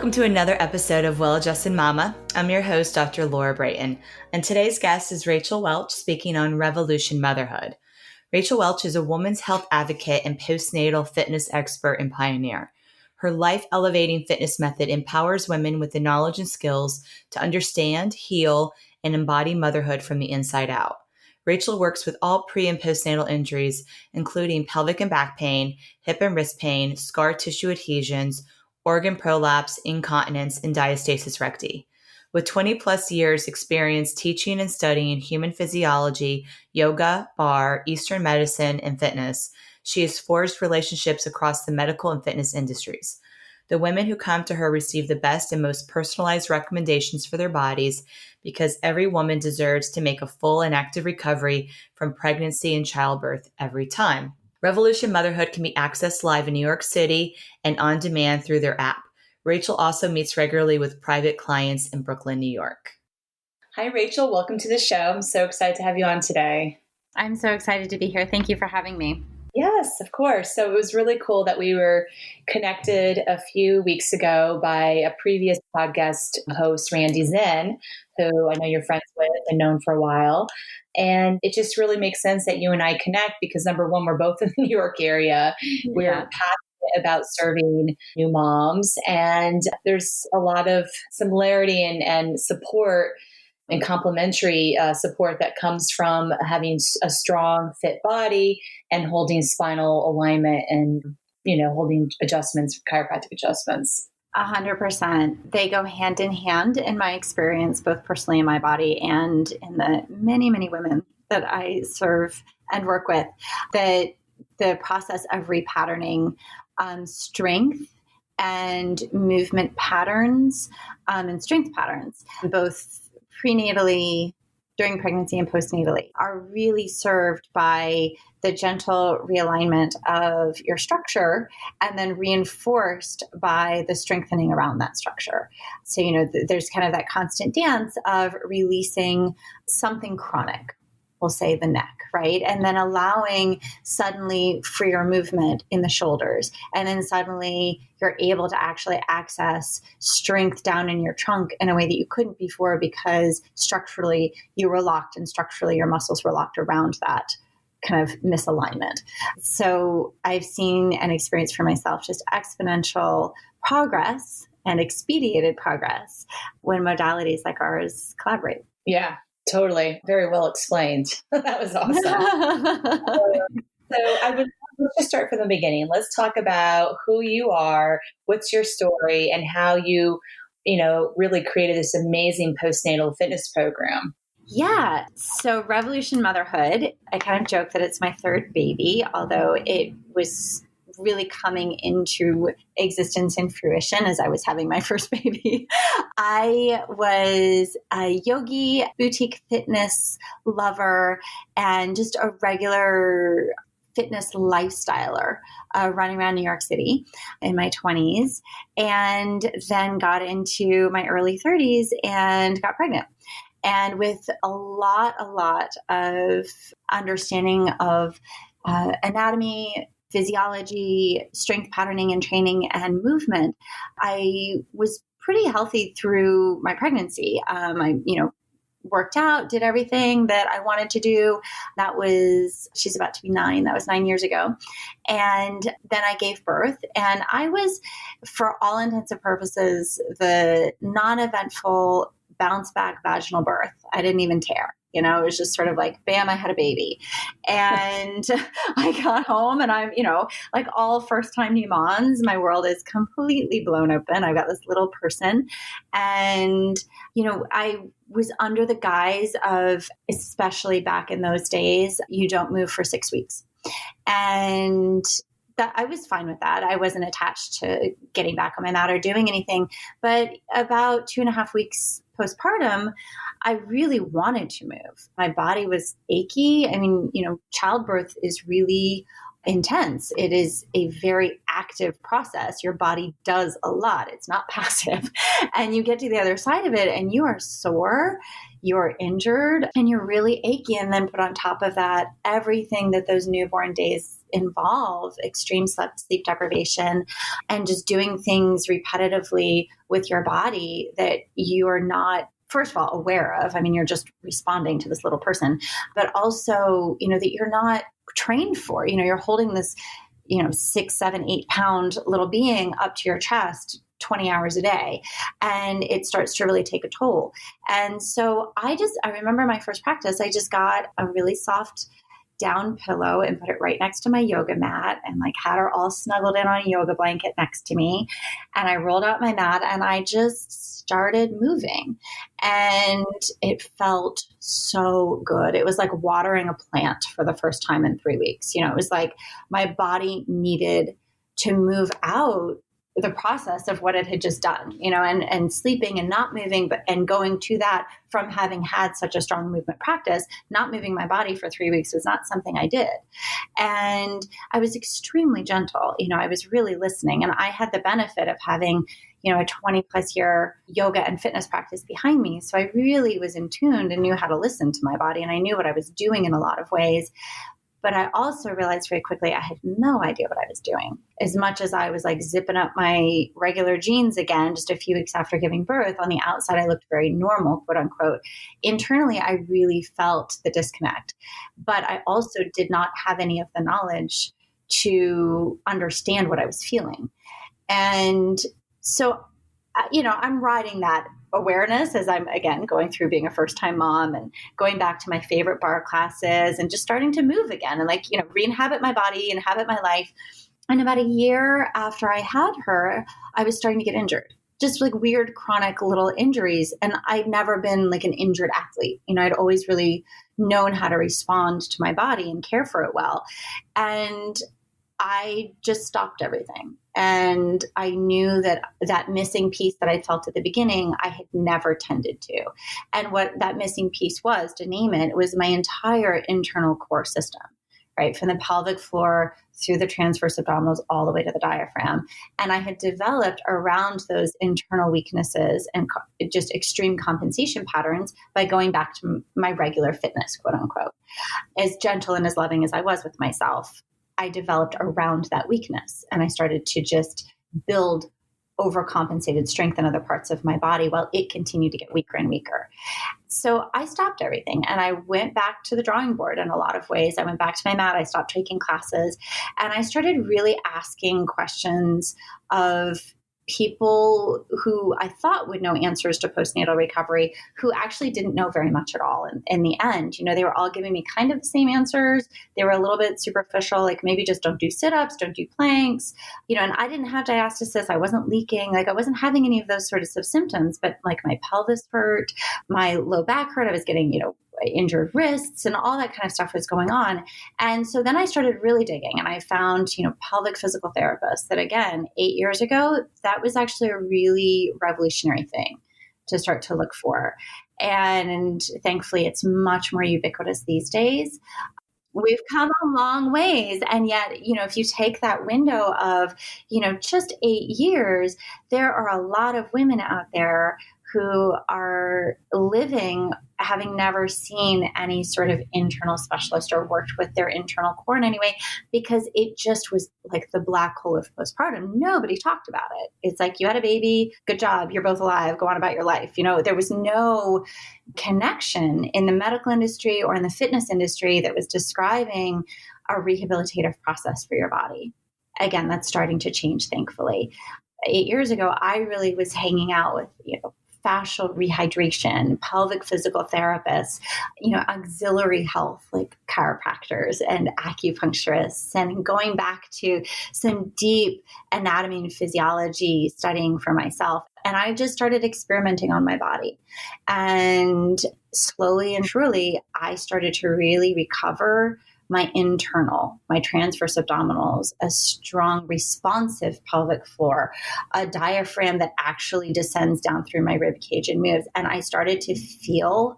Welcome to another episode of Well-Adjusted Mama. I'm your host, Dr. Laura Brayton, and today's guest is Rachel Welch speaking on Revolution Motherhood. Rachel Welch is a woman's health advocate and postnatal fitness expert and pioneer. Her life-elevating fitness method empowers women with the knowledge and skills to understand, heal, and embody motherhood from the inside out. Rachel works with all pre- and postnatal injuries, including pelvic and back pain, hip and wrist pain, scar tissue adhesions, organ prolapse, incontinence, and diastasis recti. With 20 plus years experience teaching and studying human physiology, yoga, barre, Eastern medicine, and fitness, she has forged relationships across the medical and fitness industries. The women who come to her receive the best and most personalized recommendations for their bodies because every woman deserves to make a full and active recovery from pregnancy and childbirth every time. Revolution Motherhood can be accessed live in New York City and on demand through their app. Rachel also meets regularly with private clients in Brooklyn, New York. Hi, Rachel. Welcome to the show. I'm so excited to have you on today. I'm so excited to be here. Thank you for having me. Yes, of course. So it was really cool that we were connected a few weeks ago by a previous podcast host, Randy Zinn, who I know you're friends with and known for a while. And it just really makes sense that you and I connect because, number one, we're both in the New York area. We're passionate about serving new moms. And there's a lot of similarity and support and complementary support that comes from having a strong, fit body and holding spinal alignment and, holding adjustments, chiropractic adjustments. 100%. They go hand in hand in my experience, both personally in my body and in the many, many women that I serve and work with. That the process of repatterning strength and movement patterns and strength patterns, both prenatally, during pregnancy and postnatally, are really served by the gentle realignment of your structure and then reinforced by the strengthening around that structure. So, there's kind of that constant dance of releasing something chronic, we'll say the neck, right? And then allowing suddenly freer movement in the shoulders. And then suddenly you're able to actually access strength down in your trunk in a way that you couldn't before because structurally you were locked and structurally your muscles were locked around that kind of misalignment. So I've seen and experienced for myself just exponential progress and expedited progress when modalities like ours collaborate. Yeah. Totally. Very well explained. That was awesome. Let's just start from the beginning. Let's talk about who you are, what's your story, and how you, really created this amazing postnatal fitness program. Yeah. So Revolution Motherhood, I kind of joke that it's my third baby, although it was really coming into existence and fruition as I was having my first baby. I was a yogi, boutique fitness lover, and just a regular fitness lifestyler running around New York City in my 20s, and then got into my early 30s and got pregnant. And with a lot of understanding of anatomy, physiology, strength patterning and training and movement, I was pretty healthy through my pregnancy. I, worked out, did everything that I wanted to do. She's about to be 9. That was 9 years ago. And then I gave birth, and I was, for all intents and purposes, the non-eventful bounce back vaginal birth. I didn't even tear. It was just sort of like, bam, I had a baby. And I got home and I'm, like all first time new moms, my world is completely blown open. I've got this little person and, I was under the guise of, especially back in those days, you don't move for 6 weeks. And that I was fine with that. I wasn't attached to getting back on my mat or doing anything. But about 2.5 weeks postpartum, I really wanted to move. My body was achy. I mean, childbirth is really intense. It is a very active process. Your body does a lot. It's not passive. And you get to the other side of it and you are sore, you're injured, and you're really achy. And then put on top of that everything that those newborn days involve extreme sleep deprivation and just doing things repetitively with your body that you are not, first of all, aware of. I mean, you're just responding to this little person, but also, that you're not trained for. You're holding this, 6, 7, 8 pound little being up to your chest 20 hours a day, and it starts to really take a toll. And so I remember my first practice, I just got a really soft down pillow and put it right next to my yoga mat and had her all snuggled in on a yoga blanket next to me. And I rolled out my mat and I just started moving, and it felt so good. It was like watering a plant for the first time in 3 weeks. It was like my body needed to move out the process of what it had just done, and sleeping and not moving, and going to that from having had such a strong movement practice, not moving my body for 3 weeks was not something I did. And I was extremely gentle. I was really listening, and I had the benefit of having, a 20 plus year yoga and fitness practice behind me. So I really was in tune and knew how to listen to my body, and I knew what I was doing in a lot of ways. But I also realized very quickly I had no idea what I was doing. As much as I was zipping up my regular jeans again, just a few weeks after giving birth, on the outside, I looked very normal, quote unquote. Internally, I really felt the disconnect. But I also did not have any of the knowledge to understand what I was feeling. And so, I'm riding that awareness as I'm, again, going through being a first-time mom and going back to my favorite barre classes and just starting to move again and re-inhabit my body, inhabit my life. And about a year after I had her, I was starting to get injured, just weird chronic little injuries. And I'd never been an injured athlete. I'd always really known how to respond to my body and care for it well. And I just stopped everything. And I knew that missing piece that I felt at the beginning, I had never tended to. And what that missing piece was, to name it, was my entire internal core system, right? From the pelvic floor through the transverse abdominals all the way to the diaphragm. And I had developed around those internal weaknesses and just extreme compensation patterns by going back to my regular fitness, quote unquote. As gentle and as loving as I was with myself, I developed around that weakness, and I started to just build overcompensated strength in other parts of my body while it continued to get weaker and weaker. So I stopped everything and I went back to the drawing board in a lot of ways. I went back to my mat. I stopped taking classes, and I started really asking questions of people who I thought would know answers to postnatal recovery, who actually didn't know very much at all. In the end, they were all giving me kind of the same answers. They were a little bit superficial, maybe just don't do sit-ups, don't do planks, and I didn't have diastasis. I wasn't leaking. I wasn't having any of those sorts of symptoms, but my pelvis hurt, my low back hurt. I was getting, injured wrists, and all that kind of stuff was going on. And so then I started really digging, and I found, pelvic physical therapists that, again, 8 years ago, that was actually a really revolutionary thing to start to look for. And thankfully, it's much more ubiquitous these days. We've come a long ways. And yet, if you take that window of, just 8 years, there are a lot of women out there who are living having never seen any sort of internal specialist or worked with their internal core in any way, because it just was like the black hole of postpartum. Nobody talked about it. It's you had a baby, good job, you're both alive, go on about your life. There was no connection in the medical industry or in the fitness industry that was describing a rehabilitative process for your body. Again, that's starting to change, thankfully. 8 years ago, I really was hanging out with, fascial rehydration, pelvic physical therapists, auxiliary health like chiropractors and acupuncturists, and going back to some deep anatomy and physiology studying for myself. And I just started experimenting on my body. And slowly and surely, I started to really recover my internal, my transverse abdominals, a strong, responsive pelvic floor, a diaphragm that actually descends down through my rib cage and moves. And I started to feel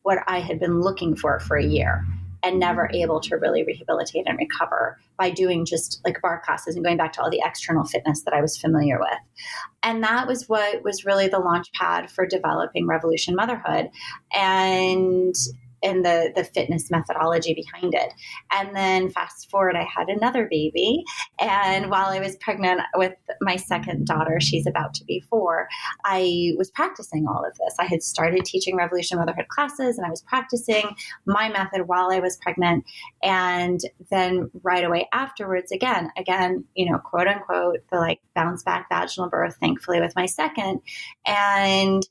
what I had been looking for a year and never able to really rehabilitate and recover by doing just barre classes and going back to all the external fitness that I was familiar with. And that was what was really the launch pad for developing Revolution Motherhood. And and the fitness methodology behind it. And then fast forward, I had another baby. And while I was pregnant with my second daughter, she's about to be 4, I was practicing all of this. I had started teaching Revolution Motherhood classes, and I was practicing my method while I was pregnant. And then right away afterwards, again, quote unquote, the like bounce back vaginal birth, thankfully with my second. And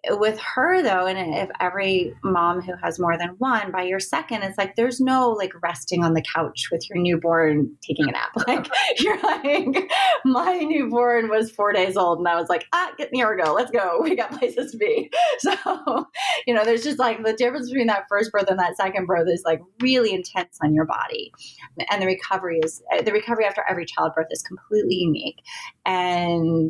with her though, and if every mom who has more than one, by your second, it's like there's no like resting on the couch with your newborn taking a nap. Like you're like, my newborn was 4 days old, and I was like, get in the ergo, let's go. We got places to be. So, there's just like the difference between that first birth and that second birth is like really intense on your body, and the recovery after every childbirth is completely unique. And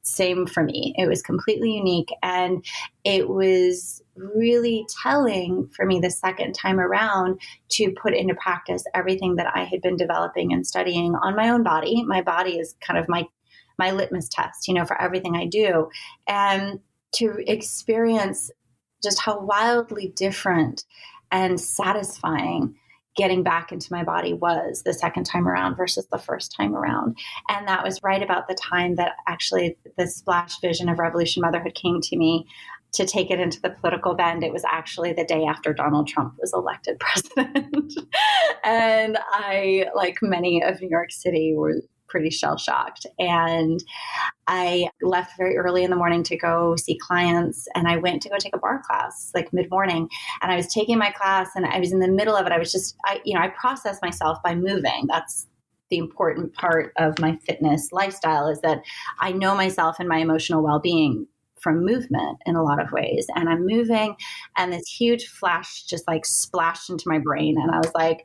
same for me. It was completely unique. And it was really telling for me the second time around to put into practice everything that I had been developing and studying on my own body. My body is kind of my litmus test, for everything I do. And to experience just how wildly different and satisfying getting back into my body was the second time around versus the first time around. And that was right about the time that actually the splash vision of Revolution Motherhood came to me. To take it into the political bend, it was actually the day after Donald Trump was elected president. And I, like many of New York City, were pretty shell-shocked. And I left very early in the morning to go see clients, and I went to go take a barre class like mid-morning. And I was taking my class, and I was in the middle of it. I process myself by moving. That's the important part of my fitness lifestyle, is that I know myself and my emotional well-being from movement in a lot of ways. And I'm moving, and this huge flash just like splashed into my brain. And I was like,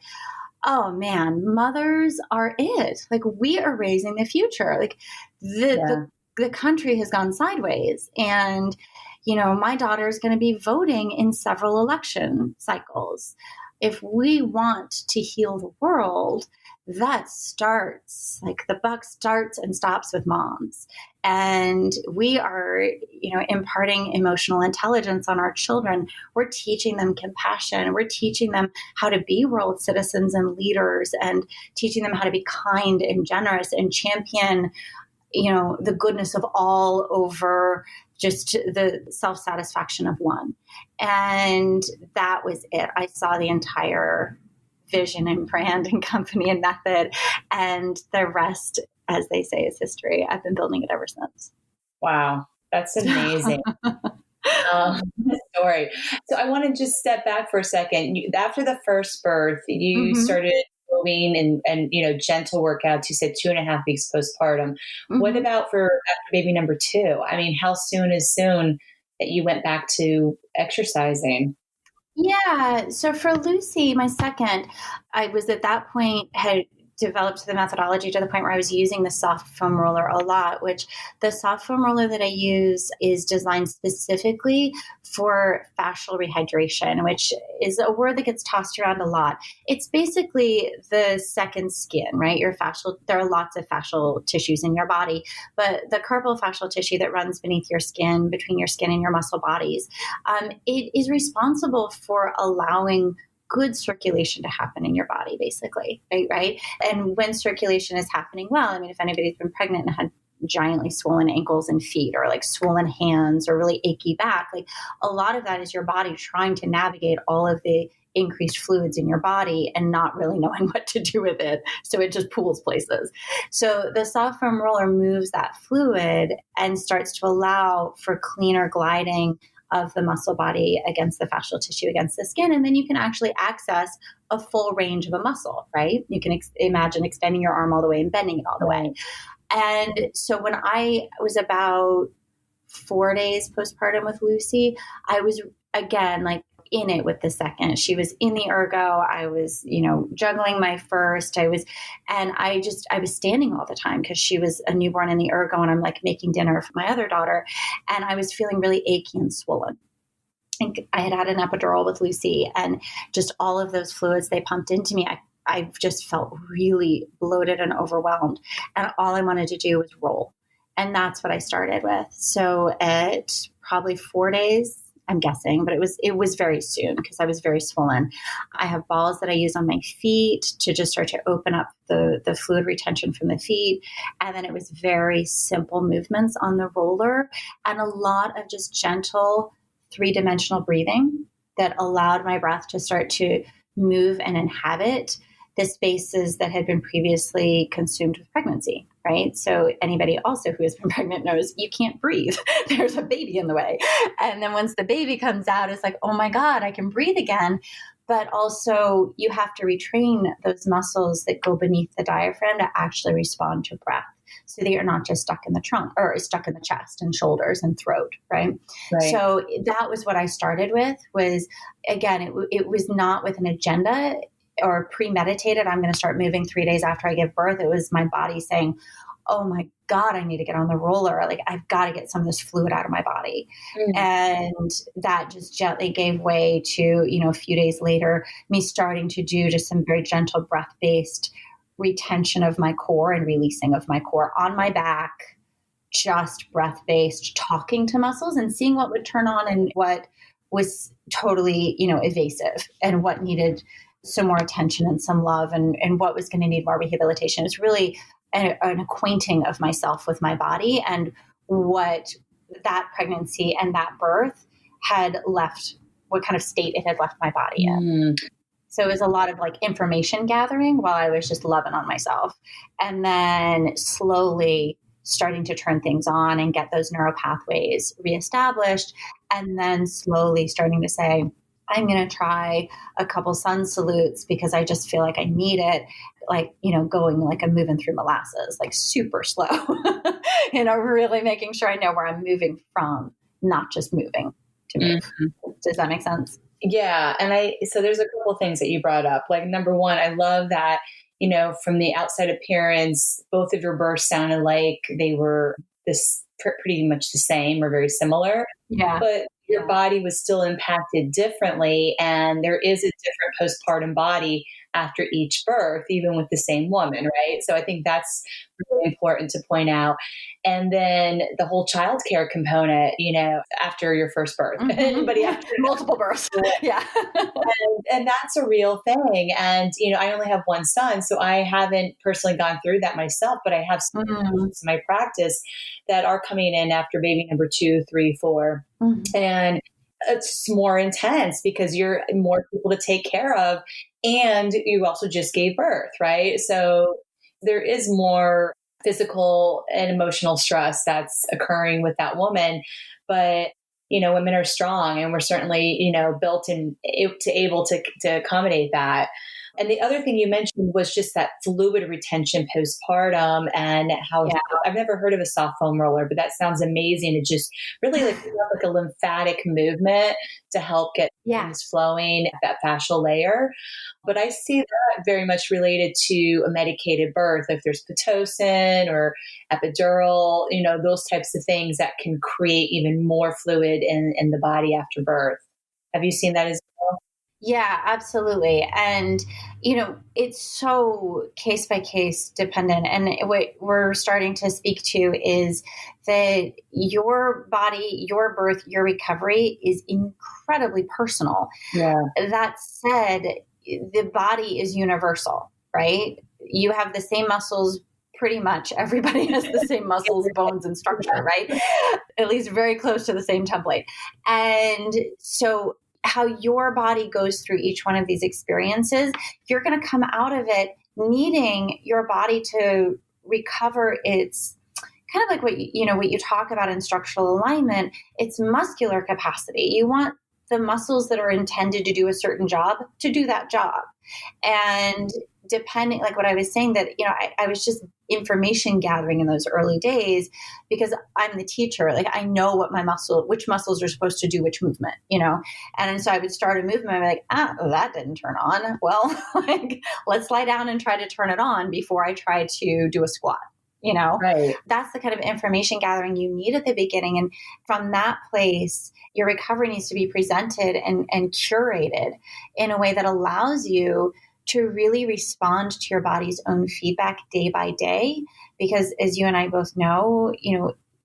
oh man, mothers are it. Like, we are raising the future. Like the country has gone sideways. And, my daughter is going to be voting in several election cycles. If we want to heal the world, that starts, like the buck starts and stops with moms. And we are, imparting emotional intelligence on our children. We're teaching them compassion. We're teaching them how to be world citizens and leaders, and teaching them how to be kind and generous and champion, the goodness of all over just the self-satisfaction of one. And that was it. I saw the entire vision and brand and company and method, and the rest, as they say, is history. I've been building it ever since. Wow. That's amazing. Story. So I want to just step back for a second. After the first birth, you started moving and gentle workouts. You said 2.5 weeks postpartum. What about for after baby number 2? I mean, how soon is soon that you went back to exercising? Yeah. So for Lucy, my second, I was at that point had developed the methodology to the point where I was using the soft foam roller a lot, which the soft foam roller that I use is designed specifically for fascial rehydration, which is a word that gets tossed around a lot. It's basically the second skin, right? Your fascial, there are lots of fascial tissues in your body, but the carpal fascial tissue that runs beneath your skin, between your skin and your muscle bodies, it is responsible for allowing good circulation to happen in your body, basically, right? And when circulation is happening well, I mean, if anybody's been pregnant and had giantly swollen ankles and feet, or like swollen hands, or really achy back, like a lot of that is your body trying to navigate all of the increased fluids in your body and not really knowing what to do with it. So it just pools places. So the soft foam roller moves that fluid and starts to allow for cleaner gliding of the muscle body against the fascial tissue, against the skin. And then you can actually access a full range of a muscle, right? You can imagine extending your arm all the way and bending it all the way. And so when I was about 4 days postpartum with Lucy, I was, again, like in it with the second. She was in the ergo. I was, juggling my first. I was standing all the time because she was a newborn in the ergo, and I'm like making dinner for my other daughter. And I was feeling really achy and swollen. And I had an epidural with Lucy, and just all of those fluids they pumped into me, I just felt really bloated and overwhelmed. And all I wanted to do was roll. And that's what I started with. So at probably 4 days I'm guessing, but it was very soon because I was very swollen. I have balls that I use on my feet to just start to open up the fluid retention from the feet. And then it was very simple movements on the roller and a lot of just gentle 3-dimensional breathing that allowed my breath to start to move and inhabit the spaces that had been previously consumed with pregnancy, right? So anybody also who has been pregnant knows you can't breathe. There's a baby in the way. And then once the baby comes out, it's like, oh my God, I can breathe again. But also you have to retrain those muscles that go beneath the diaphragm to actually respond to breath. So that you're not just stuck in the trunk or stuck in the chest and shoulders and throat, right? So that was what I started with was, again, it was not with an agenda or premeditated. I'm going to start moving 3 days after I give birth. It was my body saying, oh my God, I need to get on the roller. Like I've got to get some of this fluid out of my body. And that just gently gave way to, a few days later, me starting to do just some very gentle breath-based retention of my core and releasing of my core on my back, just breath-based, talking to muscles and seeing what would turn on and what was totally, evasive and what needed some more attention and some love and what was going to need more rehabilitation. It's really an acquainting of myself with my body and what that pregnancy and that birth had left, what kind of state it had left my body in. So it was a lot of like information gathering while I was just loving on myself. And then slowly starting to turn things on and get those neural pathways reestablished. And then slowly starting to say, I'm going to try a couple sun salutes because I just feel like I need it. Like, going like I'm moving through molasses, like super slow, really making sure I know where I'm moving from, not just moving to move. Mm-hmm. Does that make sense? Yeah. And so there's a couple things that you brought up. Like number one, I love that, from the outside appearance, both of your births sounded like they were pretty much the same or very similar. Yeah. But your body was still impacted differently. And there is a different postpartum body after each birth, even with the same woman, right? So I think that's really important to point out. And then the whole childcare component, after your first birth, anybody after multiple births. Yeah. and that's a real thing. And, I only have one son, so I haven't personally gone through that myself, but I have some in my practice that are coming in after baby number 2, 3, 4. And it's more intense because you're more people to take care of. And you also just gave birth, right? So there is more physical and emotional stress that's occurring with that woman. But, women are strong and we're certainly, built and able to accommodate that. And the other thing you mentioned was just that fluid retention postpartum and how I've never heard of a soft foam roller, but that sounds amazing. It just really like a lymphatic movement to help get things flowing at that fascial layer. But I see that very much related to a medicated birth. If there's Pitocin or epidural, those types of things that can create even more fluid in the body after birth. Have you seen that as well? Yeah, absolutely. And, it's so case by case dependent. And what we're starting to speak to is that your body, your birth, your recovery is incredibly personal. Yeah. That said, the body is universal, right? You have the same muscles. Pretty much everybody has the same muscles, bones, and structure, right? At least very close to the same template. And so how your body goes through each one of these experiences, you're going to come out of it needing your body to recover its kind of like what you talk about in structural alignment, it's muscular capacity. You want the muscles that are intended to do a certain job to do that job. And depending, like what I was saying, that, I was just information gathering in those early days because I'm the teacher. Like I know which muscles are supposed to do which movement, and so I would start a movement. I'm like, that didn't turn on. Well, let's lie down and try to turn it on before I try to do a squat. Right. That's the kind of information gathering you need at the beginning. And from that place, your recovery needs to be presented and curated in a way that allows you to really respond to your body's own feedback day by day. Because as you and I both know,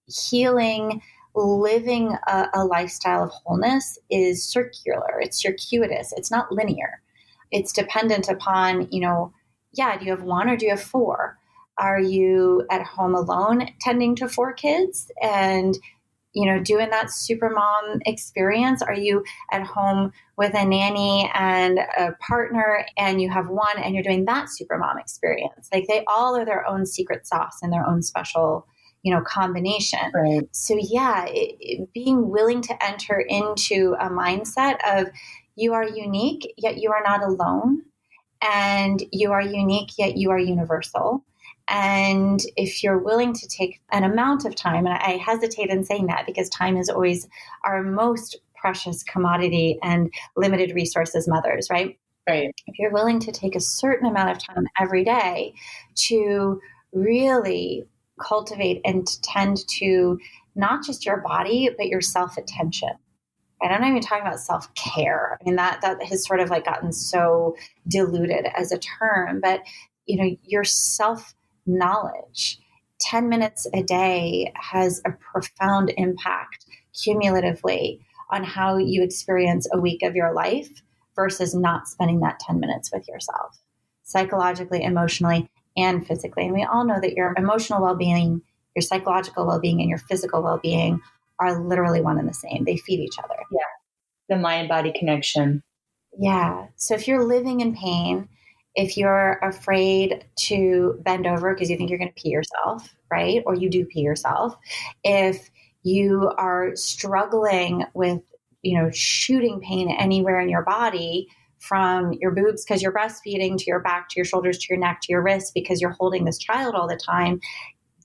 healing living a lifestyle of wholeness is circular. It's circuitous. It's not linear. It's dependent upon, do you have one or do you have four? Are you at home alone tending to four kids and, doing that super mom experience? Are you at home with a nanny and a partner and you have one and you're doing that super mom experience? Like they all are their own secret sauce and their own special, combination. Right. So yeah, being willing to enter into a mindset of you are unique, yet you are not alone. And you are unique, yet you are universal. And if you're willing to take an amount of time, and I hesitate in saying that because time is always our most precious commodity and limited resource as mothers, right? Right. If you're willing to take a certain amount of time every day to really cultivate and tend to not just your body, but your self-attention. And I'm not even talking about self-care. I mean, that has sort of like gotten so diluted as a term, but your self-knowledge, 10 minutes a day has a profound impact cumulatively on how you experience a week of your life versus not spending that 10 minutes with yourself, psychologically, emotionally, and physically. And we all know that your emotional well-being, your psychological well-being, and your physical well-being are literally one and the same. They feed each other. Yeah. The mind-body connection. Yeah. So if you're living in pain, if you're afraid to bend over because you think you're going to pee yourself, right? Or you do pee yourself. If you are struggling with, shooting pain anywhere in your body, from your boobs because you're breastfeeding, to your back, to your shoulders, to your neck, to your wrists because you're holding this child all the time,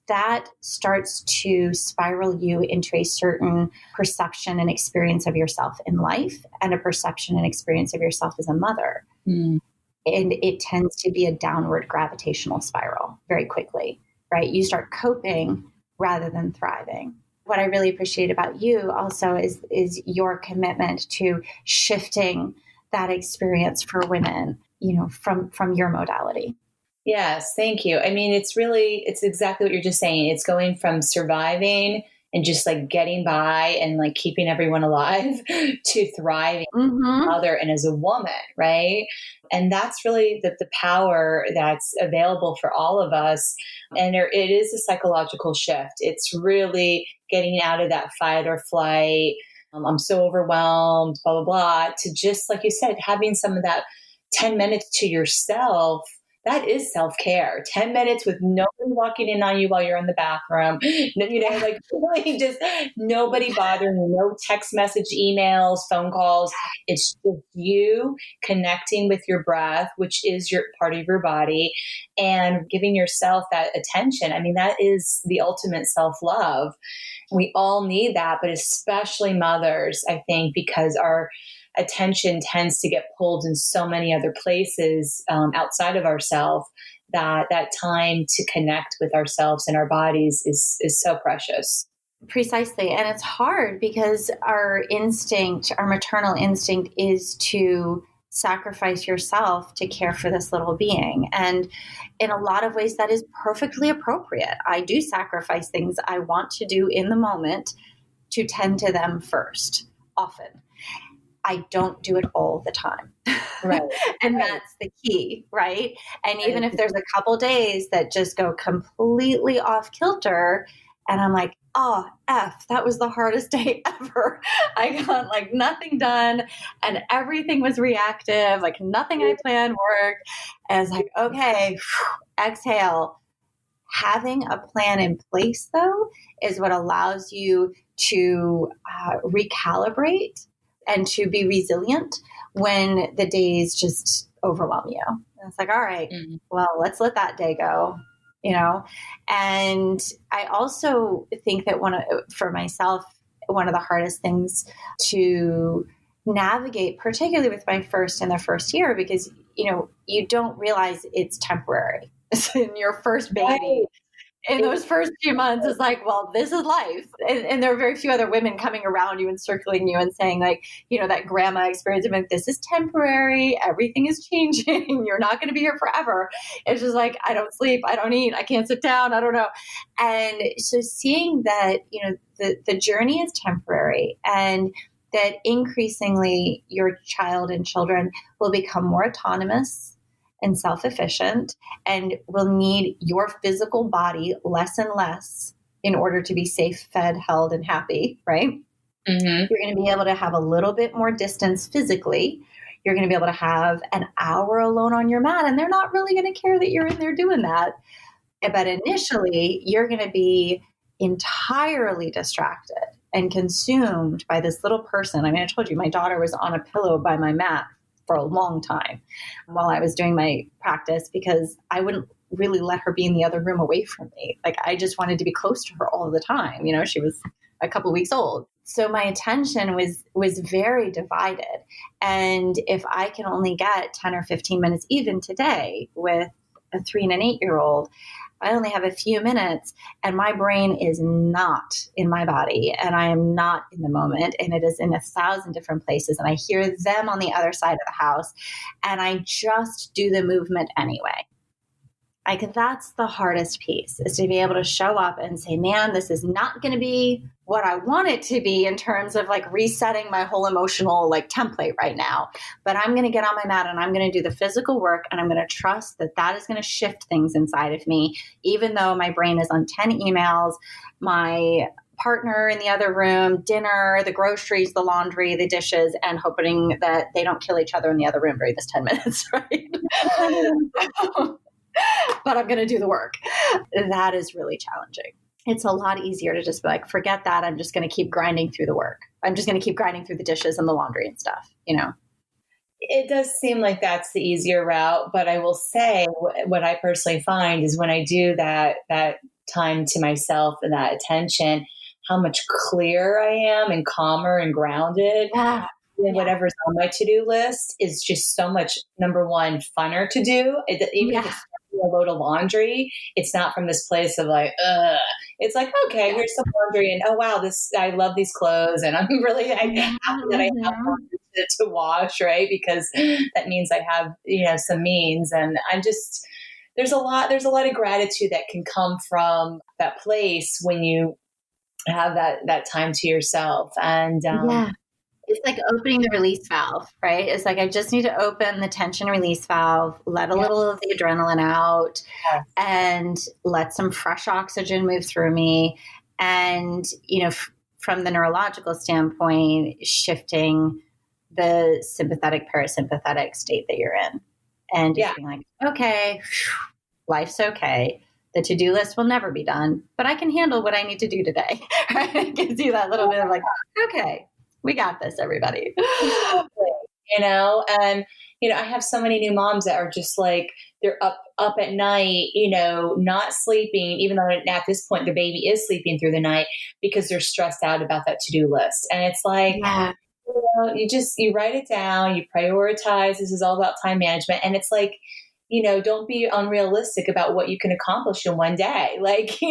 that starts to spiral you into a certain perception and experience of yourself in life and a perception and experience of yourself as a mother. Mm. And it tends to be a downward gravitational spiral very quickly, right? You start coping rather than thriving. What I really appreciate about you also is your commitment to shifting that experience for women, from your modality. Yes, thank you. I mean, it's exactly what you're just saying. It's going from surviving and just like getting by and like keeping everyone alive to thriving as a mother and as a woman, right? And that's really the power that's available for all of us. And it is a psychological shift. It's really getting out of that fight or flight. I'm so overwhelmed, blah, blah, blah, to just, like you said, having some of that 10 minutes to yourself. That is self-care. 10 minutes with nobody walking in on you while you're in the bathroom. Like really just nobody bothering you, no text message, emails, phone calls. It's just you connecting with your breath, which is your part of your body, and giving yourself that attention. I mean, that is the ultimate self-love. We all need that, but especially mothers, I think, because our attention tends to get pulled in so many other places outside of ourselves, that time to connect with ourselves and our bodies is so precious. Precisely. And it's hard because our maternal instinct is to sacrifice yourself to care for this little being. And in a lot of ways, that is perfectly appropriate. I do sacrifice things I want to do in the moment to tend to them first, often. I don't do it all the time. Right. And that's the key, right? And even if there's a couple days that just go completely off kilter and I'm like, oh, F, that was the hardest day ever. I got like nothing done and everything was reactive, like nothing I planned worked. And it's like, okay, exhale. Having a plan in place, though, is what allows you to recalibrate and to be resilient when the days just overwhelm you. And it's like, all right, well, let's let that day go, And I also think that for myself, one of the hardest things to navigate, particularly with my in the first year, because, you don't realize it's temporary. In your first baby, in those first few months is like, well, this is life. And there are very few other women coming around you and circling you and saying like, that grandma experience of like, this is temporary. Everything is changing. You're not going to be here forever. It's just like, I don't sleep. I don't eat. I can't sit down. I don't know. And so seeing that, the journey is temporary and that increasingly your child and children will become more autonomous and self-efficient and will need your physical body less and less in order to be safe, fed, held, and happy, right? Mm-hmm. You're going to be able to have a little bit more distance physically. You're going to be able to have an hour alone on your mat, and they're not really going to care that you're in there doing that. But initially, you're going to be entirely distracted and consumed by this little person. I mean, I told you, my daughter was on a pillow by my mat for a long time while I was doing my practice because I wouldn't really let her be in the other room away from me. Like I just wanted to be close to her all the time. She was a couple weeks old. So my attention was very divided. And if I can only get 10 or 15 minutes, even today with a 3 and an 8-year-old, I only have a few minutes and my brain is not in my body and I am not in the moment and it is in 1,000 different places and I hear them on the other side of the house and I just do the movement anyway. Like that's the hardest piece is to be able to show up and say, man, this is not going to be what I want it to be in terms of like resetting my whole emotional like template right now. But I'm going to get on my mat and I'm going to do the physical work and I'm going to trust that that is going to shift things inside of me, even though my brain is on 10 emails, my partner in the other room, dinner, the groceries, the laundry, the dishes, and hoping that they don't kill each other in the other room during this 10 minutes, right? But I'm going to do the work. That is really challenging. It's a lot easier to just be like, forget that. I'm just going to keep grinding through the work. I'm just going to keep grinding through the dishes and the laundry and stuff, It does seem like that's the easier route. But I will say what I personally find is when I do that time to myself and that attention, how much clearer I am and calmer and grounded. Yeah. Whatever's on my to-do list is just so much, number one, funner to do. Even if it's a load of laundry, it's not from this place of like, ugh. It's like, okay, here's some laundry and oh wow, I love these clothes and I'm really happy that I have laundry to wash, right? Because that means I have, some means and I'm just, there's a lot of gratitude that can come from that place when you have that time to yourself. And, it's like opening the release valve, right? It's like, I just need to open the tension release valve, let a little of the adrenaline out and let some fresh oxygen move through me. And, from the neurological standpoint, shifting the sympathetic, parasympathetic state that you're in and just being like, okay, life's okay. The to-do list will never be done, but I can handle what I need to do today. Right? It gives you that little bit of like, okay, we got this, everybody. And, I have so many new moms that are just like, they're up at night, not sleeping, even though at this point the baby is sleeping through the night because they're stressed out about that to-do list. And it's like, you write it down, you prioritize. This is all about time management. And it's like, don't be unrealistic about what you can accomplish in one day. Like,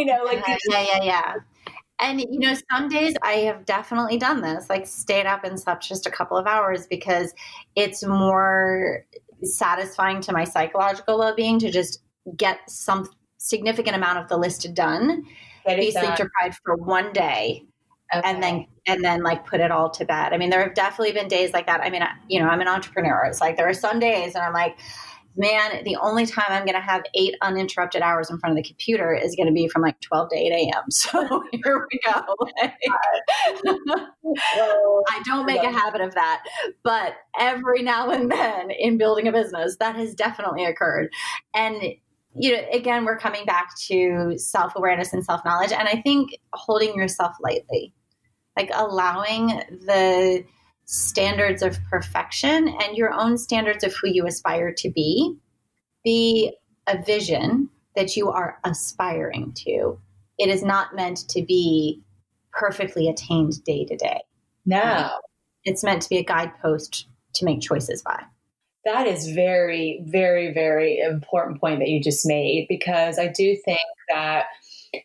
And, some days I have definitely done this, like stayed up and slept just a couple of hours because it's more satisfying to my psychological well-being to just get some significant amount of the list done, be sleep deprived for one day. Okay. And then like put it all to bed. I mean, there have definitely been days like that. I mean, I'm an entrepreneur. It's like, there are some days and I'm like, man, the only time I'm going to have 8 uninterrupted hours in front of the computer is going to be from like 12 to 8 a.m. So here we go. I don't make a habit of that, but every now and then in building a business, that has definitely occurred. And, again, we're coming back to self-awareness and self-knowledge. And I think holding yourself lightly, like allowing the standards of perfection and your own standards of who you aspire to be a vision that you are aspiring to. It is not meant to be perfectly attained day to day. No. It's meant to be a guidepost to make choices by. That is very, very, very important point that you just made, because I do think that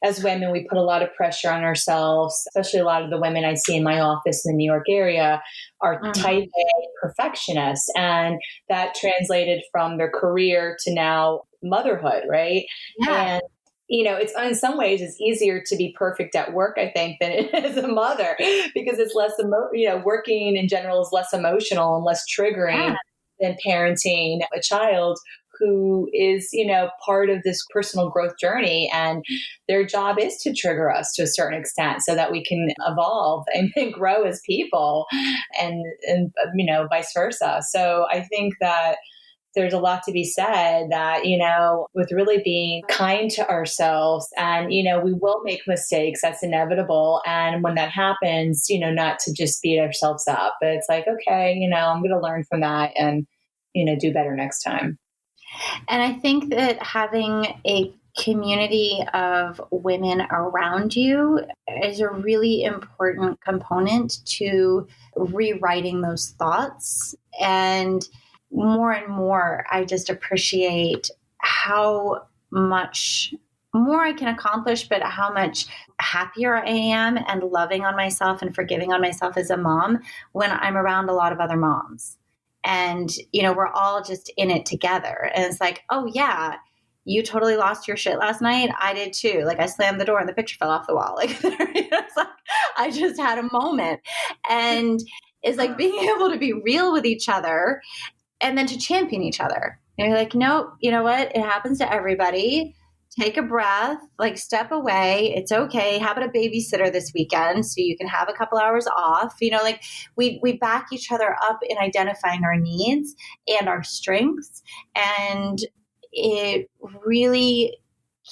as women, we put a lot of pressure on ourselves, especially a lot of the women I see in my office in the New York area are type A perfectionists. And that translated from their career to now motherhood, right? Yeah. And it's in some ways it's easier to be perfect at work, I think, than it is a mother, because it's less, working in general is less emotional and less triggering than parenting a child who is, part of this personal growth journey. And their job is to trigger us to a certain extent so that we can evolve and grow as people and vice versa. So I think that there's a lot to be said that, with really being kind to ourselves and, we will make mistakes. That's inevitable. And when that happens, not to just beat ourselves up, but it's like, okay, I'm going to learn from that and, do better next time. And I think that having a community of women around you is a really important component to rewriting those thoughts. And more, I just appreciate how much more I can accomplish, but how much happier I am and loving on myself and forgiving on myself as a mom when I'm around a lot of other moms. And, we're all just in it together. And it's like, oh yeah, you totally lost your shit last night. I did too. Like I slammed the door and the picture fell off the wall. Like, it's like I just had a moment. And it's like being able to be real with each other and then to champion each other. And you're like, nope, you know what? It happens to everybody. Take a breath, like step away. It's okay. How about a babysitter this weekend so you can have a couple hours off? Like we back each other up in identifying our needs and our strengths. And it really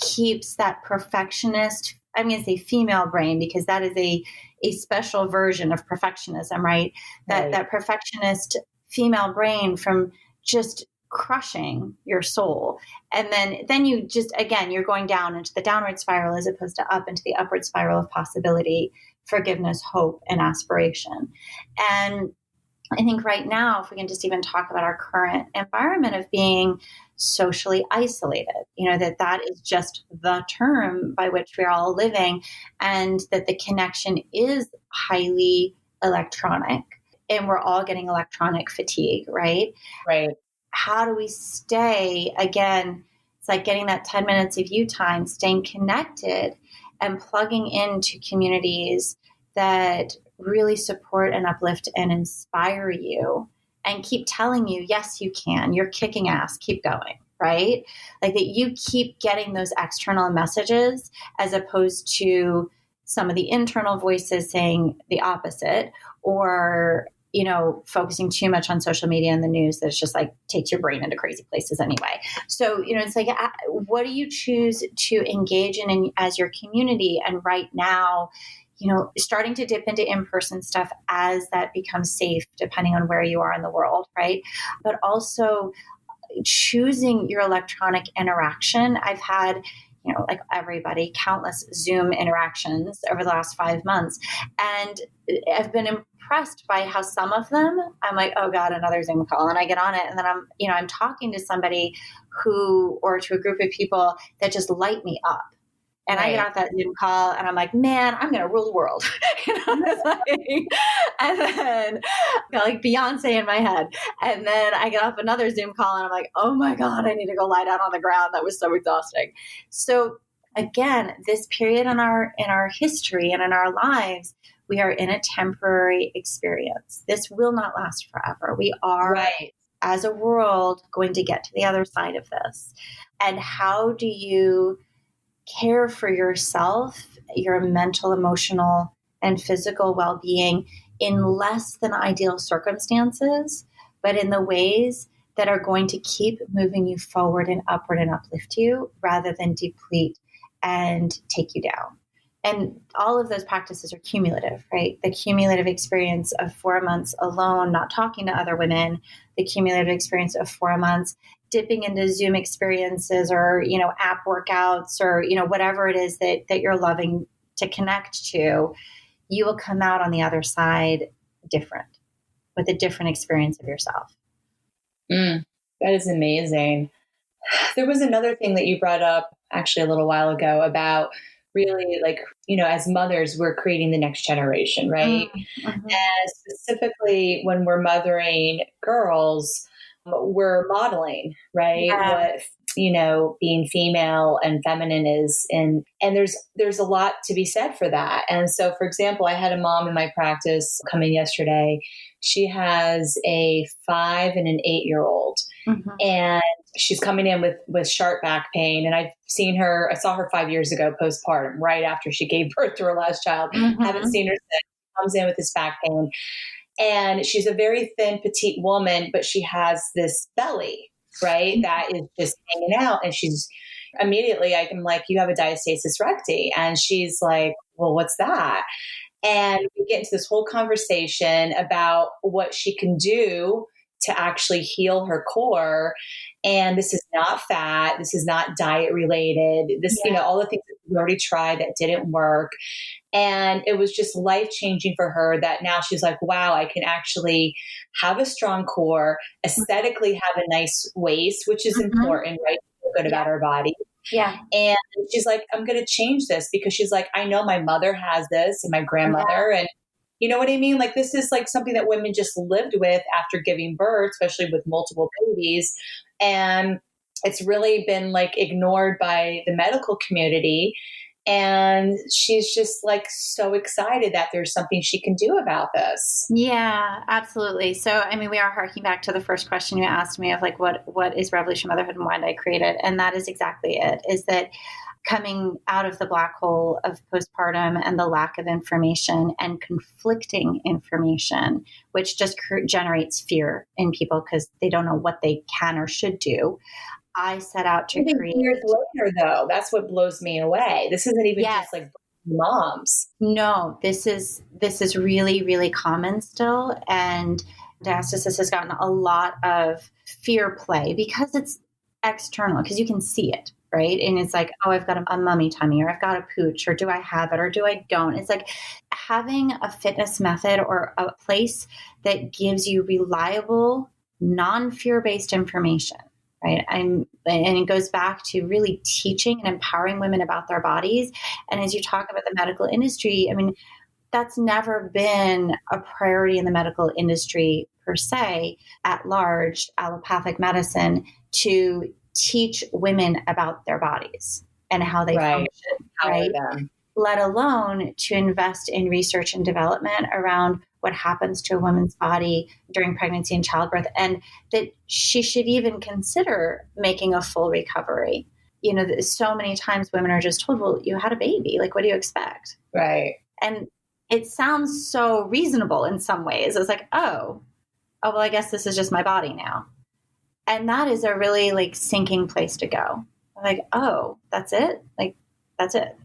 keeps that perfectionist, I'm going to say female brain, because that is a special version of perfectionism, right? That perfectionist female brain from just crushing your soul. And then you just, again, you're going down into the downward spiral as opposed to up into the upward spiral of possibility, forgiveness, hope, and aspiration. And I think right now, if we can just even talk about our current environment of being socially isolated, that is just the term by which we're all living, and that the connection is highly electronic, and we're all getting electronic fatigue, right? Right. How do we stay, again, it's like getting that 10 minutes of you time, staying connected and plugging into communities that really support and uplift and inspire you and keep telling you, yes, you can, you're kicking ass, keep going, right? Like that you keep getting those external messages as opposed to some of the internal voices saying the opposite, or focusing too much on social media and the news that's just like takes your brain into crazy places anyway. So, it's like, what do you choose to engage in as your community? And right now, starting to dip into in-person stuff as that becomes safe, depending on where you are in the world, right? But also choosing your electronic interaction. I've had, like everybody, countless Zoom interactions over the last 5 months. And I've been impressed by how some of them, I'm like, oh God, another Zoom call. And I get on it. And then I'm talking to somebody or to a group of people that just light me up. And I get off that Zoom call and I'm like, man, I'm going to rule the world. And then got like Beyonce in my head. And then I get off another Zoom call and I'm like, oh my God, I need to go lie down on the ground. That was so exhausting. So again, this period in our history and in our lives, we are in a temporary experience. This will not last forever. We are, as a world, going to get to the other side of this. And how do you care for yourself, your mental, emotional, and physical well-being in less than ideal circumstances, but in the ways that are going to keep moving you forward and upward and uplift you rather than deplete and take you down. And all of those practices are cumulative, right? The cumulative experience of 4 months alone, not talking to other women, the cumulative experience of 4 months dipping into Zoom experiences or, app workouts or, whatever it is that you're loving to connect to, you will come out on the other side different, with a different experience of yourself. That is amazing. There was another thing that you brought up actually a little while ago about really like, as mothers, we're creating the next generation, right? Mm-hmm. And specifically when we're mothering girls, we're modeling, right? Yeah. What, being female and feminine is. And there's a lot to be said for that. And so, for example, I had a mom in my practice come in yesterday. She has a 5 and an 8-year-old. Mm-hmm. And she's coming in with sharp back pain. And I saw her 5 years ago, postpartum, right after she gave birth to her last child. Mm-hmm. Haven't seen her since. Comes in with this back pain. And she's a very thin, petite woman, but she has this belly, right? Mm-hmm. That is just hanging out. And she's immediately, I'm like, you have a diastasis recti. And she's like, well, what's that? And we get into this whole conversation about what she can do to actually heal her core. And this is not fat. This is not diet related. This, all the things that we already tried that didn't work. And it was just life changing for her that now she's like, wow, I can actually have a strong core, aesthetically have a nice waist, which is important, right? Feel good about our body. Yeah. And she's like, I'm going to change this because she's like, I know my mother has this and my grandmother. And you know what I mean? Like, this is like something that women just lived with after giving birth, especially with multiple babies. And it's really been like ignored by the medical community. And she's just like so excited that there's something she can do about this. Yeah, absolutely. So, I mean, we are harking back to the first question you asked me of like, what is Revolution Motherhood and why did I create it? And that is exactly it, is that coming out of the black hole of postpartum and the lack of information and conflicting information, which just generates fear in people because they don't know what they can or should do. I set out to create. Years later, though, that's what blows me away. This isn't even just like moms. No, this is really, really common still. And diastasis has gotten a lot of fear play because it's external, because you can see it, right? And it's like, oh, I've got a mummy tummy, or I've got a pooch, or do I have it, or do I don't? It's like having a fitness method or a place that gives you reliable, non-fear-based information. Right. And it goes back to really teaching and empowering women about their bodies. And as you talk about the medical industry, I mean, that's never been a priority in the medical industry per se, at large, allopathic medicine, to teach women about their bodies and how they function. Right. Let alone to invest in research and development around what happens to a woman's body during pregnancy and childbirth, and that she should even consider making a full recovery. So many times women are just told, well, you had a baby. Like, what do you expect? Right. And it sounds so reasonable in some ways. It's like, oh, well, I guess this is just my body now. And that is a really like sinking place to go. Like, oh, that's it? Like, that's it.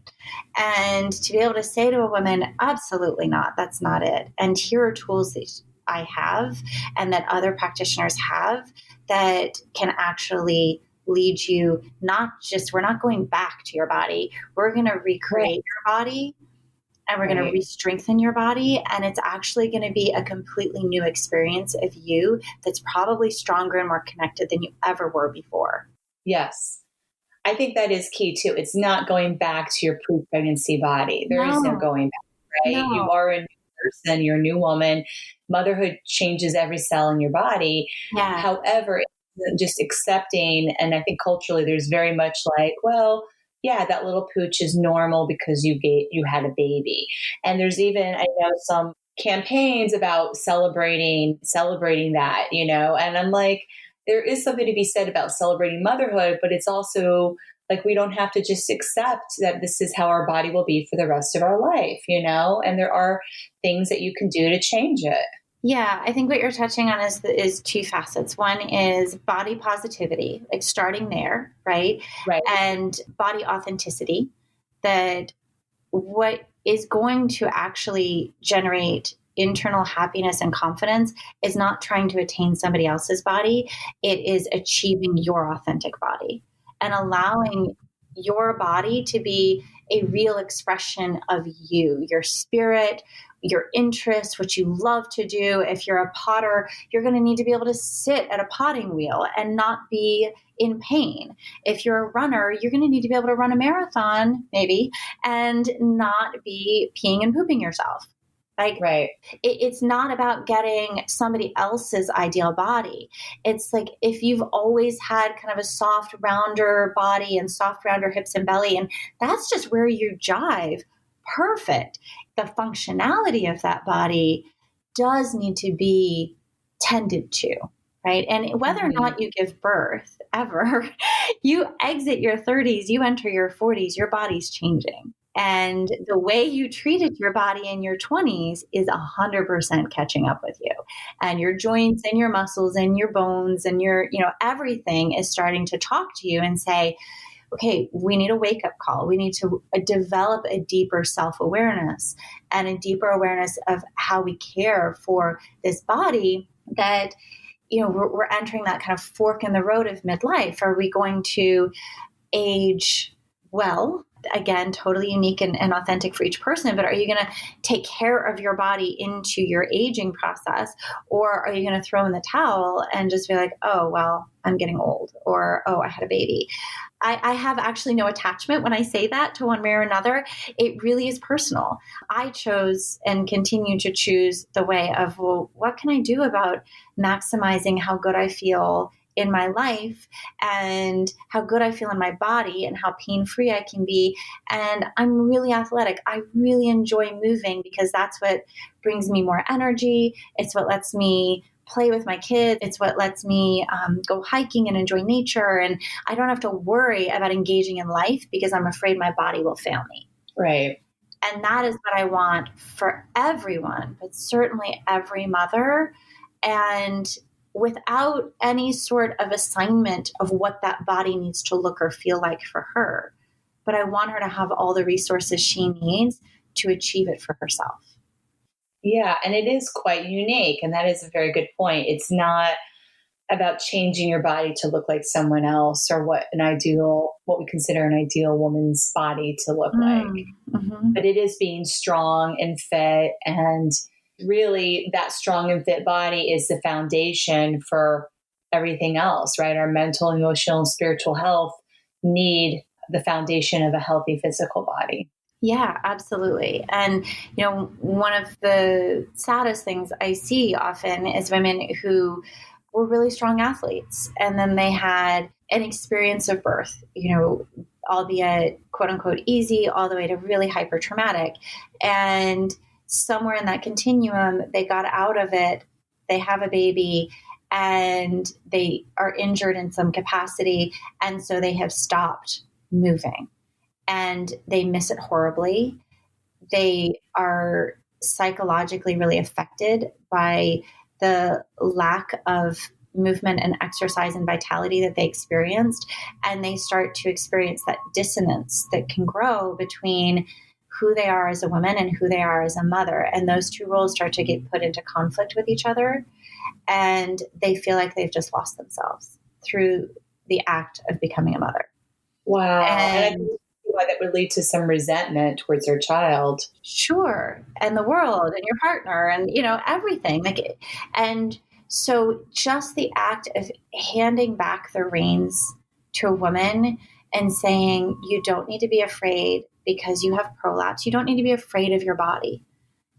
And to be able to say to a woman, absolutely not, that's not it. And here are tools that I have and that other practitioners have that can actually lead you, we're not going back to your body. We're going to recreate your body, and we're going to re-strengthen your body. And it's actually going to be a completely new experience of you that's probably stronger and more connected than you ever were before. Yes. I think that is key too. It's not going back to your pre-pregnancy body. There is no going back, right? No. You are a new person. You're a new woman. Motherhood changes every cell in your body. Yeah. However, it's just accepting, and I think culturally there's very much like, well, yeah, that little pooch is normal because you had a baby. And there's even, I know, some campaigns about celebrating that, and I'm like, there is something to be said about celebrating motherhood, but it's also like, we don't have to just accept that this is how our body will be for the rest of our life, and there are things that you can do to change it. Yeah, I think what you're touching on is two facets. One is body positivity, like starting there, right? Right. And body authenticity, that what is going to actually generate internal happiness and confidence is not trying to attain somebody else's body. It is achieving your authentic body and allowing your body to be a real expression of you, your spirit, your interests, what you love to do. If you're a potter, you're going to need to be able to sit at a potting wheel and not be in pain. If you're a runner, you're going to need to be able to run a marathon, maybe, and not be peeing and pooping yourself. Like, right. It's not about getting somebody else's ideal body. It's like if you've always had kind of a soft, rounder body and soft, rounder hips and belly, and that's just where you jive, perfect. The functionality of that body does need to be tended to, right? And whether or not you give birth ever, you exit your 30s, you enter your 40s, your body's changing. And the way you treated your body in your 20s is 100% catching up with you. And your joints and your muscles and your bones and your, everything is starting to talk to you and say, okay, we need a wake-up call. We need to develop a deeper self-awareness and a deeper awareness of how we care for this body that, we're entering that kind of fork in the road of midlife. Are we going to age well? Again, totally unique and authentic for each person, but are you going to take care of your body into your aging process, or are you going to throw in the towel and just be like, oh, well, I'm getting old, or, oh, I had a baby? I have actually no attachment when I say that to one way or another. It really is personal. I chose and continue to choose the way of, well, what can I do about maximizing how good I feel in my life and how good I feel in my body and how pain-free I can be. And I'm really athletic. I really enjoy moving because that's what brings me more energy. It's what lets me play with my kids. It's what lets me go hiking and enjoy nature. And I don't have to worry about engaging in life because I'm afraid my body will fail me. Right. And that is what I want for everyone, but certainly every mother. And without any sort of assignment of what that body needs to look or feel like for her. But I want her to have all the resources she needs to achieve it for herself. Yeah, and it is quite unique. And that is a very good point. It's not about changing your body to look like someone else or what we consider an ideal woman's body to look like. Mm-hmm. But it is being strong and fit, and really that strong and fit body is the foundation for everything else, right? Our mental, emotional, and spiritual health need the foundation of a healthy physical body. Yeah, absolutely. And, one of the saddest things I see often is women who were really strong athletes and then they had an experience of birth, albeit quote unquote easy, all the way to really hyper traumatic. And somewhere in that continuum, they got out of it, they have a baby, and they are injured in some capacity. And so they have stopped moving and they miss it horribly. They are psychologically really affected by the lack of movement and exercise and vitality that they experienced. And they start to experience that dissonance that can grow between who they are as a woman and who they are as a mother. And those two roles start to get put into conflict with each other. And they feel like they've just lost themselves through the act of becoming a mother. Wow. And I think why that would lead to some resentment towards their child. Sure. And the world and your partner and, everything. And so just the act of handing back the reins to a woman and saying, you don't need to be afraid because you have prolapse. You don't need to be afraid of your body.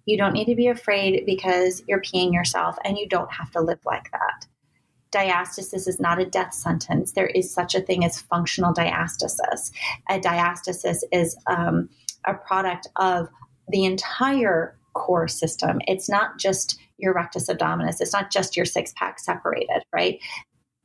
You don't need to be afraid because you're peeing yourself, and you don't have to live like that. Diastasis is not a death sentence. There is such a thing as functional diastasis. A diastasis is a product of the entire core system. It's not just your rectus abdominis. It's not just your six-pack separated, right?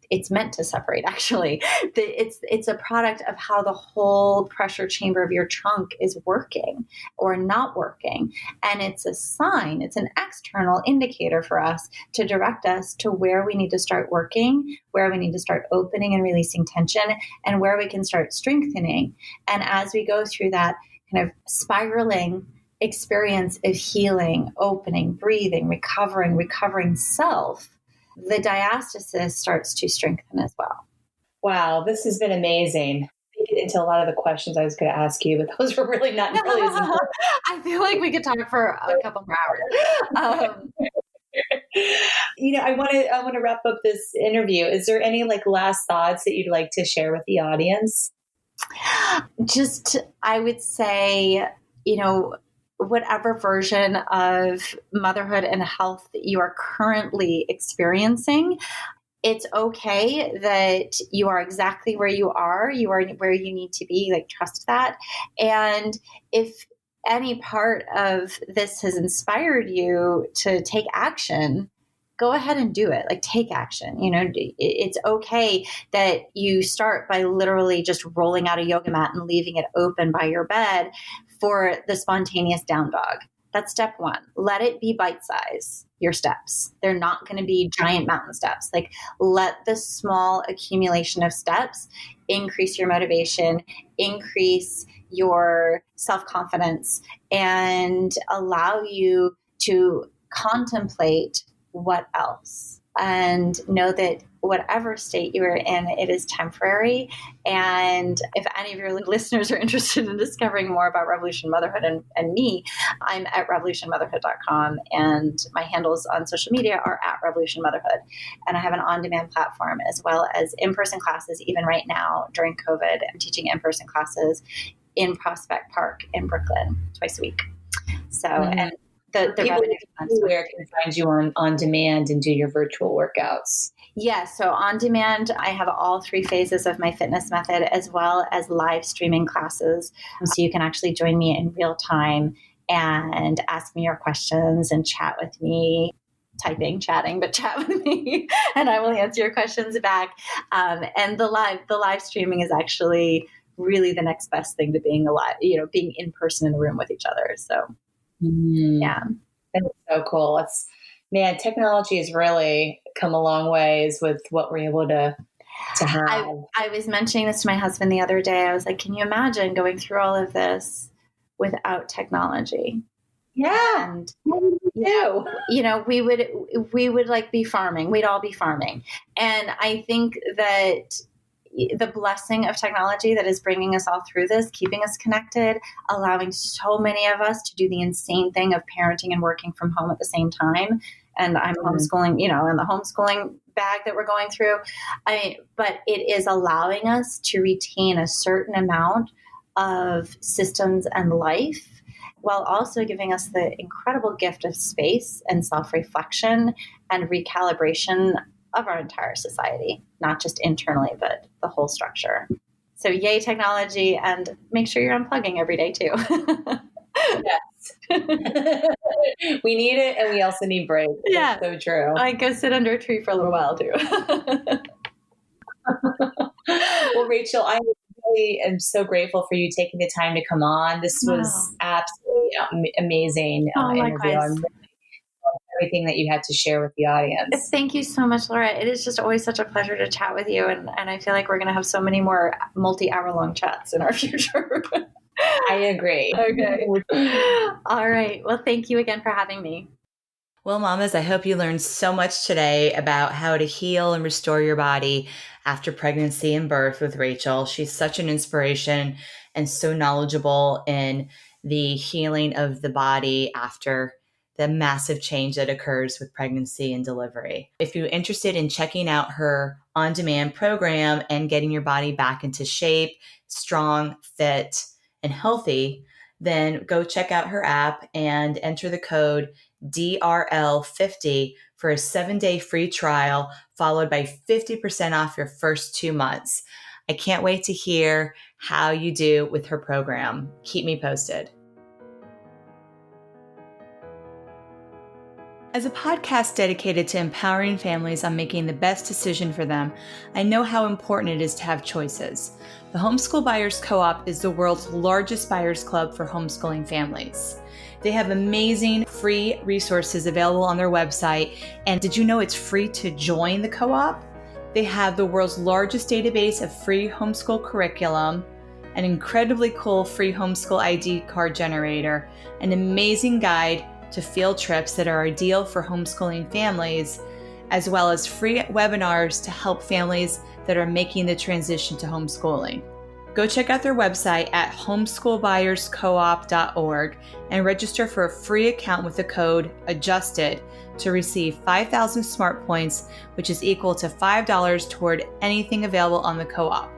It's meant to separate, actually. It's a product of how the whole pressure chamber of your trunk is working or not working. And it's a sign, it's an external indicator for us to direct us to where we need to start working, where we need to start opening and releasing tension, and where we can start strengthening. And as we go through that kind of spiraling experience of healing, opening, breathing, recovering self, the diastasis starts to strengthen as well. Wow, this has been amazing. into a lot of the questions I was going to ask you, but those were really not really as important. I feel like we could talk for a couple more hours. I want to wrap up this interview. Is there any last thoughts that you'd like to share with the audience? Just, I would say, whatever version of motherhood and health that you are currently experiencing, it's okay that you are exactly where you are. You are where you need to be. Trust that. And if any part of this has inspired you to take action, go ahead and do it. Take action. It's okay that you start by literally just rolling out a yoga mat and leaving it open by your bed for the spontaneous down dog. That's step one. Let it be bite size, your steps. They're not going to be giant mountain steps. Let the small accumulation of steps increase your motivation, increase your self-confidence, and allow you to contemplate what else. And know that whatever state you are in, it is temporary. And if any of your listeners are interested in discovering more about Revolution Motherhood and me, I'm at revolutionmotherhood.com, and my handles on social media are at Revolution Motherhood. And I have an on-demand platform as well as in-person classes. Even right now during COVID, I'm teaching in-person classes in Prospect Park in Brooklyn twice a week. So, and the revenue where can find you on demand and do your virtual workouts? Yes. So on demand, I have all 3 phases of my fitness method, as well as live streaming classes. So you can actually join me in real time and ask me your questions and chat with me. Chatting, but chat with me, and I will answer your questions back. And the live streaming is actually really the next best thing to being alive, being in person in the room with each other. So. Yeah. That's so cool. Technology has really come a long ways with what we're able to have. I was mentioning this to my husband the other day. I was like, can you imagine going through all of this without technology? Yeah. And we would be farming. We'd all be farming. And I think that the blessing of technology that is bringing us all through this, keeping us connected, allowing so many of us to do the insane thing of parenting and working from home at the same time. And I'm homeschooling, in the homeschooling bag that we're going through. But it is allowing us to retain a certain amount of systems and life, while also giving us the incredible gift of space and self-reflection and recalibration of our entire society, not just internally, but the whole structure. So yay, technology, and make sure you're unplugging every day too. Yes. We need it, and we also need breaks. Yeah. That's so true. I go sit under a tree for a little while too. Well, Rachel, I really am so grateful for you taking the time to come on. This was absolutely amazing interview. Everything that you had to share with the audience. Thank you so much, Laura. It is just always such a pleasure to chat with you. And I feel like we're going to have so many more multi-hour long chats in our future. I agree. Okay. All right. Well, thank you again for having me. Well, mamas, I hope you learned so much today about how to heal and restore your body after pregnancy and birth with Rachel. She's such an inspiration and so knowledgeable in the healing of the body after the massive change that occurs with pregnancy and delivery. If you're interested in checking out her on-demand program and getting your body back into shape, strong, fit, and healthy, then go check out her app and enter the code DRL50 for a 7-day free trial, followed by 50% off your first 2 months. I can't wait to hear how you do with her program. Keep me posted. As a podcast dedicated to empowering families on making the best decision for them, I know how important it is to have choices. The Homeschool Buyers Co-op is the world's largest buyers club for homeschooling families. They have amazing free resources available on their website. And did you know it's free to join the co-op? They have the world's largest database of free homeschool curriculum, an incredibly cool free homeschool ID card generator, an amazing guide to field trips that are ideal for homeschooling families, as well as free webinars to help families that are making the transition to homeschooling. Go check out their website at homeschoolbuyerscoop.org and register for a free account with the code ADJUSTED to receive 5,000 smart points, which is equal to $5 toward anything available on the co-op.